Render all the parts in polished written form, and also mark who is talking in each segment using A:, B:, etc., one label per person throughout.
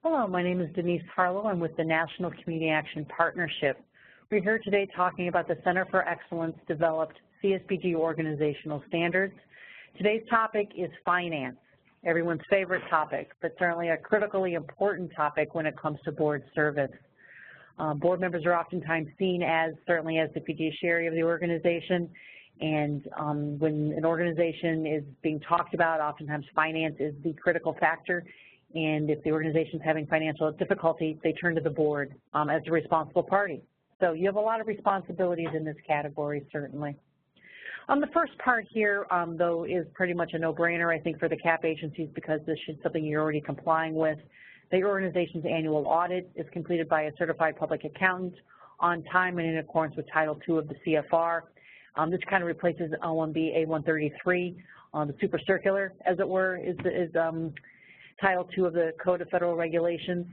A: Hello, my name is Denise Harlow. I'm with the National Community Action Partnership. We're here today talking about the Center for Excellence developed CSBG organizational standards. Today's topic is finance, everyone's favorite topic, but certainly a critically important topic when it comes to board service. Board members are oftentimes seen as, certainly as the fiduciary of the organization, and when an organization is being talked about, oftentimes finance is the critical factor. And if the organization is having financial difficulty, they turn to the board as the responsible party. So you have a lot of responsibilities in this category, certainly. The first part here, though, is pretty much a no-brainer, I think, for the CAP agencies because this is something you're already complying with. The organization's annual audit is completed by a certified public accountant on time and in accordance with Title II of the CFR. This kind of replaces OMB A133, the super circular, as it were, is Title II of the Code of Federal Regulations.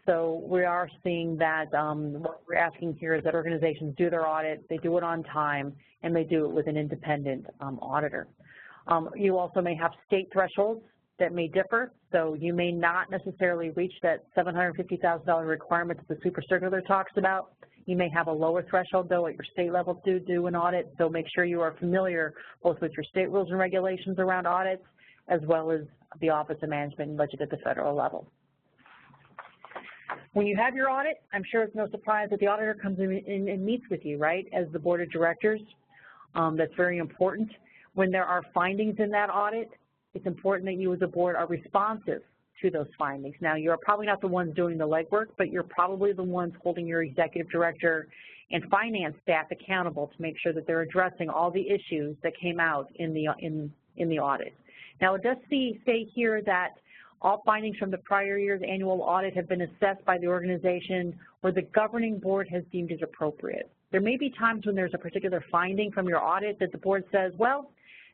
A: So we are seeing that what we're asking here is that organizations do their audit, they do it on time, and they do it with an independent auditor. You also may have state thresholds that may differ, so you may not necessarily reach that $750,000 requirement that the super circular talks about. You may have a lower threshold, though, at your state level to do an audit, so make sure you are familiar both with your state rules and regulations around audits, as well as the Office of Management and Budget at the federal level. When you have your audit, I'm sure it's no surprise that the auditor comes in and meets with you, right, as the board of directors. That's very important. When there are findings in that audit, it's important that you as a board are responsive to those findings. Now, you're probably not the ones doing the legwork, but you're probably the ones holding your executive director and finance staff accountable to make sure that they're addressing all the issues that came out in the audit. Now, it does say here that all findings from the prior year's annual audit have been assessed by the organization where the governing board has deemed it appropriate. There may be times when there's a particular finding from your audit that the board says, well,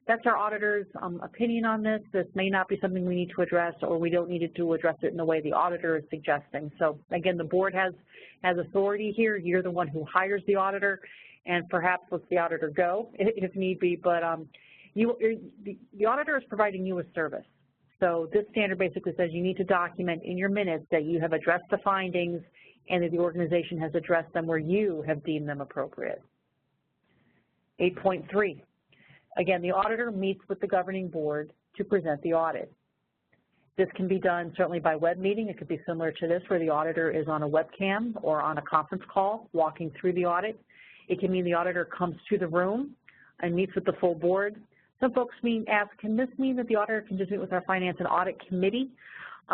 A: that's our auditor's opinion on this. This may not be something we need to address, or we don't need to address it in the way the auditor is suggesting. So, again, the board has authority here. You're the one who hires the auditor, and perhaps lets the auditor go if need be, but the auditor is providing you a service. So this standard basically says you need to document in your minutes that you have addressed the findings and that the organization has addressed them where you have deemed them appropriate. 8.3, again, the auditor meets with the governing board to present the audit. This can be done certainly by web meeting. It could be similar to this where the auditor is on a webcam or on a conference call walking through the audit. It can mean the auditor comes to the room and meets with the full board. Some folks ask, can this mean that the auditor can just meet with our Finance and Audit Committee?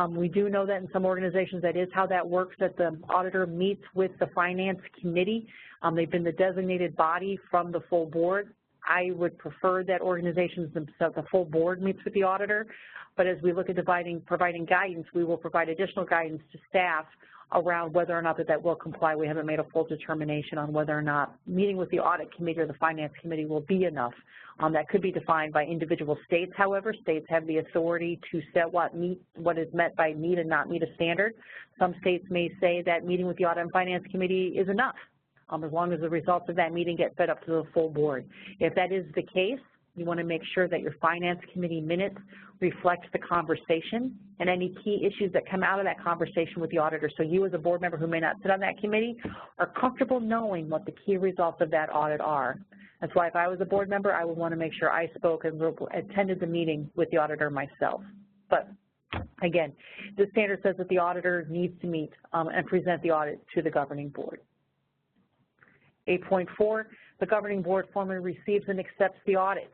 A: We do know that in some organizations that is how that works, that the auditor meets with the Finance Committee. They've been the designated body from the full board. I would prefer that organizations themselves, the full board meets with the auditor, but as we look at providing guidance, we will provide additional guidance to staff around whether or not that will comply. We haven't made a full determination on whether or not meeting with the Audit Committee or the Finance Committee will be enough. That could be defined by individual states, however. States have the authority to set what is meant by meet and not meet a standard. Some states may say that meeting with the Audit and Finance Committee is enough, as long as the results of that meeting get fed up to the full board. If that is the case, you want to make sure that your Finance Committee minutes reflect the conversation and any key issues that come out of that conversation with the auditor. So you as a board member who may not sit on that committee are comfortable knowing what the key results of that audit are. That's why if I was a board member, I would want to make sure I spoke and attended the meeting with the auditor myself. But again, this standard says that the auditor needs to meet and present the audit to the governing board. 8.4, the governing board formally receives and accepts the audit.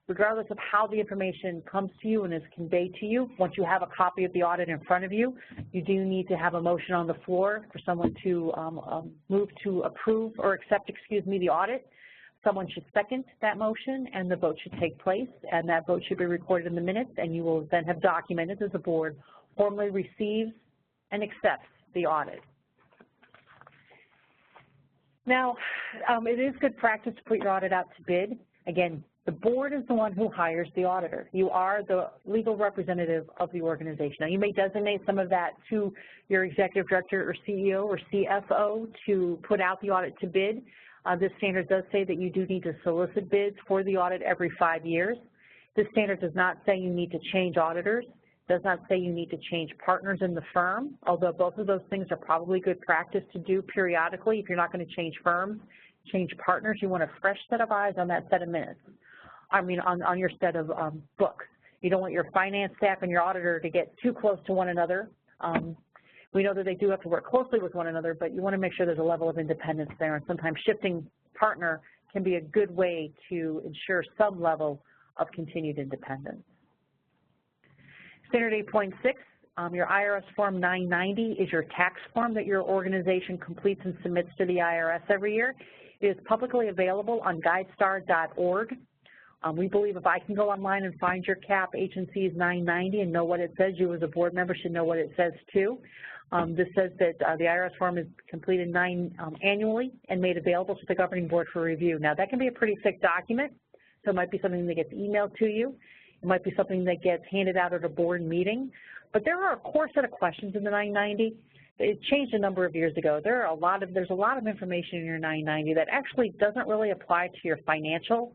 A: Regardless of how the information comes to you and is conveyed to you, once you have a copy of the audit in front of you, you do need to have a motion on the floor for someone to move to approve or accept, the audit. Someone should second that motion, and the vote should take place, and that vote should be recorded in the minutes, and you will then have documented as the board formally receives and accepts the audit. Now, it is good practice to put your audit out to bid. Again, the board is the one who hires the auditor. You are the legal representative of the organization. Now, you may designate some of that to your executive director or CEO or CFO to put out the audit to bid. This standard does say that you do need to solicit bids for the audit every 5 years. This standard does not say you need to change auditors. Does not say you need to change partners in the firm, although both of those things are probably good practice to do periodically. If you're not going to change firms, change partners. You want a fresh set of eyes on that set of minutes. On your set of books. You don't want your finance staff and your auditor to get too close to one another. We know that they do have to work closely with one another, but you want to make sure there's a level of independence there, and sometimes shifting partner can be a good way to ensure some level of continued independence. Standard 8.6, your IRS Form 990 is your tax form that your organization completes and submits to the IRS every year. It is publicly available on guidestar.org. We believe if I can go online and find your CAP agency's 990 and know what it says, you as a board member should know what it says too. This says that the IRS form is completed annually and made available to the governing board for review. Now that can be a pretty thick document, so it might be something that gets emailed to you. It might be something that gets handed out at a board meeting. But there are a core set of questions in the 990. It changed a number of years ago. There's a lot of information in your 990 that actually doesn't really apply to your financial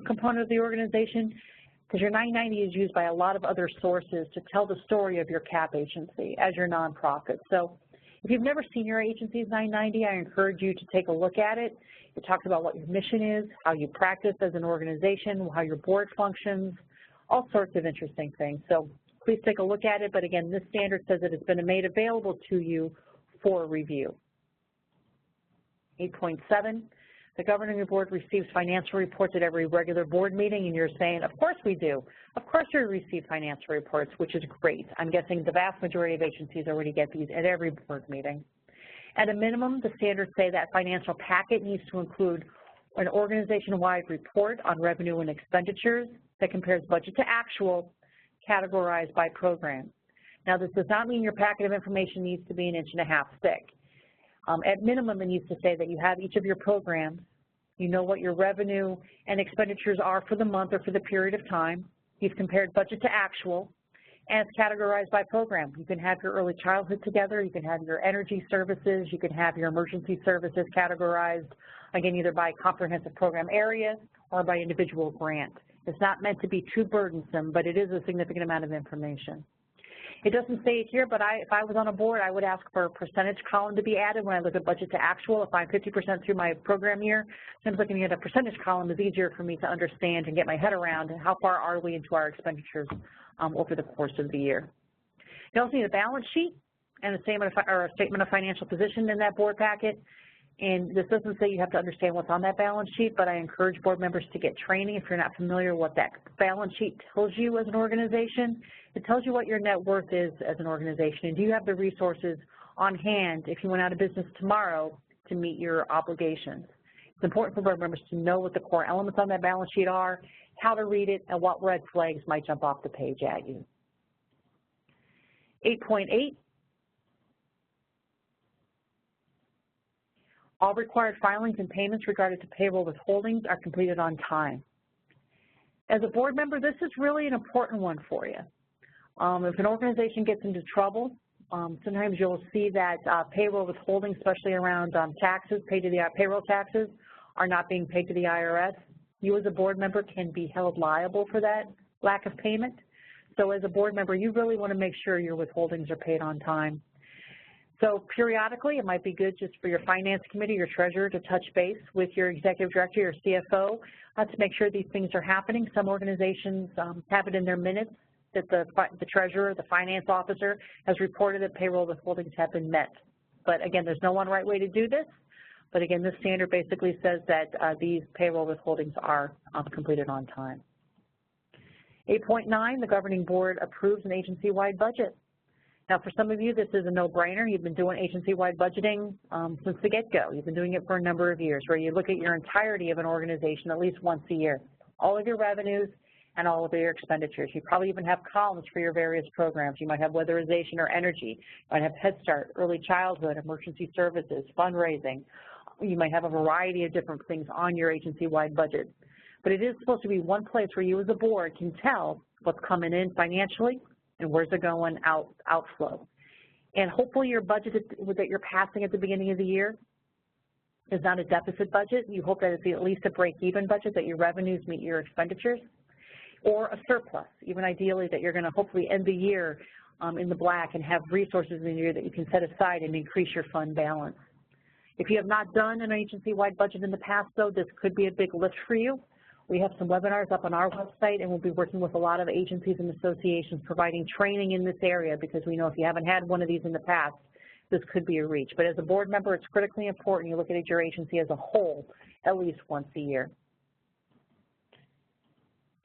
A: component of the organization, because your 990 is used by a lot of other sources to tell the story of your CAP agency as your nonprofit. So if you've never seen your agency's 990, I encourage you to take a look at it. It talks about what your mission is, how you practice as an organization, how your board functions, all sorts of interesting things. So please take a look at it, but again, this standard says that it's been made available to you for review. 8.7, the governing board receives financial reports at every regular board meeting, and you're saying, of course we do. Of course we receive financial reports, which is great. I'm guessing the vast majority of agencies already get these at every board meeting. At a minimum, the standards say that financial packet needs to include an organization-wide report on revenue and expenditures that compares budget to actual, categorized by program. Now, this does not mean your packet of information needs to be 1.5 inches thick. At minimum, it needs to say that you have each of your programs, you know what your revenue and expenditures are for the month or for the period of time, you've compared budget to actual, and it's categorized by program. You can have your early childhood together, you can have your energy services, you can have your emergency services categorized, again, either by comprehensive program area or by individual grant. It's not meant to be too burdensome, but it is a significant amount of information. It doesn't say it here, but if I was on a board, I would ask for a percentage column to be added when I look at budget to actual. If I'm 50% through my program year, sometimes looking at a percentage column is easier for me to understand and get my head around how far are we into our expenditures over the course of the year. You also need a balance sheet and a statement of financial position in that board packet. And this doesn't say you have to understand what's on that balance sheet, but I encourage board members to get training if you're not familiar what that balance sheet tells you as an organization. It tells you what your net worth is as an organization, and do you have the resources on hand if you went out of business tomorrow to meet your obligations. It's important for board members to know what the core elements on that balance sheet are, how to read it, and what red flags might jump off the page at you. 8.8. All required filings and payments regarding to payroll withholdings are completed on time. As a board member, this is really an important one for you. If an organization gets into trouble, sometimes you'll see that payroll withholdings, especially around taxes paid to the payroll taxes, are not being paid to the IRS. You as a board member can be held liable for that lack of payment. So as a board member, you really want to make sure your withholdings are paid on time. So periodically, it might be good just for your finance committee, your treasurer, to touch base with your executive director, your CFO, to make sure these things are happening. Some organizations have it in their minutes that the treasurer, the finance officer, has reported that payroll withholdings have been met. But again, there's no one right way to do this. But again, this standard basically says that these payroll withholdings are completed on time. 8.9, the governing board approves an agency-wide budget. Now, for some of you, this is a no-brainer. You've been doing agency-wide budgeting since the get-go. You've been doing it for a number of years, where you look at your entirety of an organization at least once a year, all of your revenues and all of your expenditures. You probably even have columns for your various programs. You might have weatherization or energy. You might have Head Start, early childhood, emergency services, fundraising. You might have a variety of different things on your agency-wide budget. But it is supposed to be one place where you as a board can tell what's coming in financially and where's it going outflow. And hopefully your budget that you're passing at the beginning of the year is not a deficit budget. You hope that it's at least a break-even budget, that your revenues meet your expenditures. or a surplus, even ideally that you're going to hopefully end the year in the black and have resources in the year that you can set aside and increase your fund balance. If you have not done an agency-wide budget in the past, though, this could be a big lift for you. We have some webinars up on our website, and we'll be working with a lot of agencies and associations providing training in this area, because we know if you haven't had one of these in the past, this could be a reach. But as a board member, it's critically important you look at your agency as a whole at least once a year.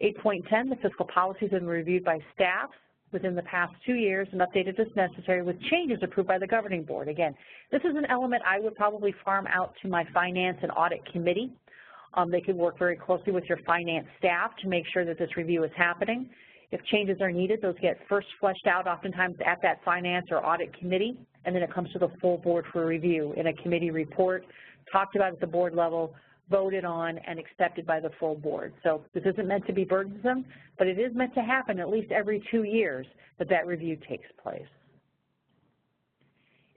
A: 8.10, the fiscal policies have been reviewed by staff within the past 2 years and updated as necessary with changes approved by the governing board. Again, this is an element I would probably farm out to my finance and audit committee. They could work very closely with your finance staff to make sure that this review is happening. If changes are needed, those get first fleshed out oftentimes at that finance or audit committee, and then it comes to the full board for review in a committee report, talked about at the board level, voted on, and accepted by the full board. So this isn't meant to be burdensome, but it is meant to happen at least every 2 years that review takes place.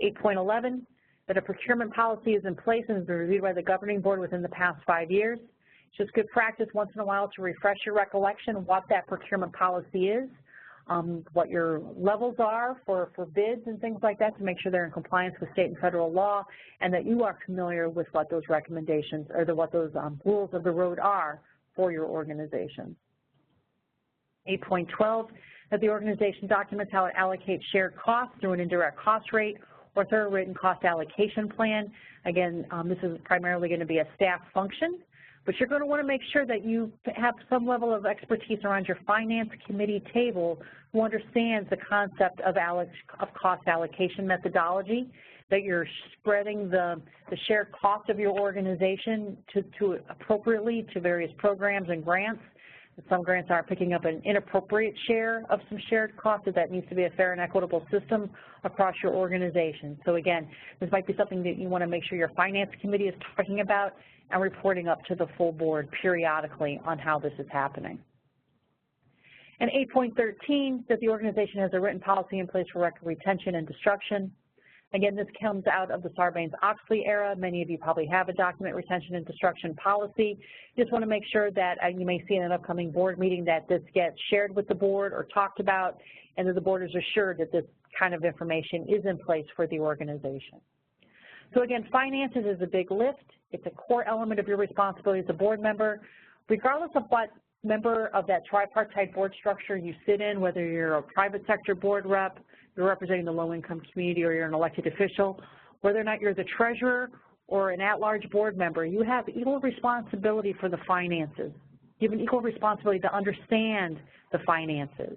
A: 8.11, that a procurement policy is in place and has been reviewed by the governing board within the past 5 years. It's just good practice once in a while to refresh your recollection of what that procurement policy is, what your levels are for bids and things like that, to make sure they're in compliance with state and federal law, and that you are familiar with what those recommendations or what those rules of the road are for your organization. 8.12, that the organization documents how it allocates shared costs through an indirect cost rate or through a written cost allocation plan. Again, this is primarily going to be a staff function, but you're going to want to make sure that you have some level of expertise around your finance committee table who understands the concept of cost allocation methodology, that you're spreading the shared cost of your organization to appropriately to various programs and grants. Some grants are picking up an inappropriate share of some shared costs, so that needs to be a fair and equitable system across your organization. So again, this might be something that you want to make sure your finance committee is talking about and reporting up to the full board periodically on how this is happening. And 8.13, that the organization has a written policy in place for record retention and destruction. Again, this comes out of the Sarbanes-Oxley era. Many of you probably have a document retention and destruction policy. You just want to make sure that you may see in an upcoming board meeting that this gets shared with the board or talked about, and that the board is assured that this kind of information is in place for the organization. So again, finances is a big lift. It's a core element of your responsibility as a board member. Regardless of what member of that tripartite board structure you sit in, whether you're a private sector board rep, you're representing the low-income community, or you're an elected official, whether or not you're the treasurer or an at-large board member, you have equal responsibility for the finances. You have an equal responsibility to understand the finances.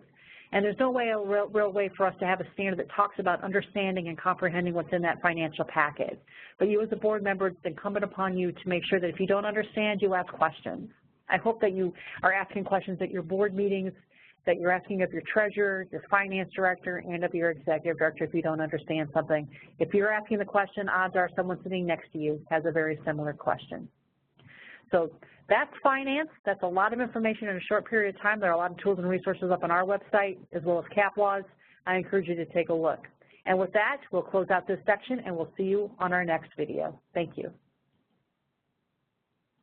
A: And there's no way, a real way for us to have a standard that talks about understanding and comprehending what's in that financial package. But you as a board member, it's incumbent upon you to make sure that if you don't understand, you ask questions. I hope that you are asking questions at your board meetings, that you're asking of your treasurer, your finance director, and of your executive director if you don't understand something. If you're asking the question, odds are someone sitting next to you has a very similar question. So that's finance. That's a lot of information in a short period of time. There are a lot of tools and resources up on our website, as well as cap laws. I encourage you to take a look. And with that, we'll close out this section, and we'll see you on our next video. Thank you.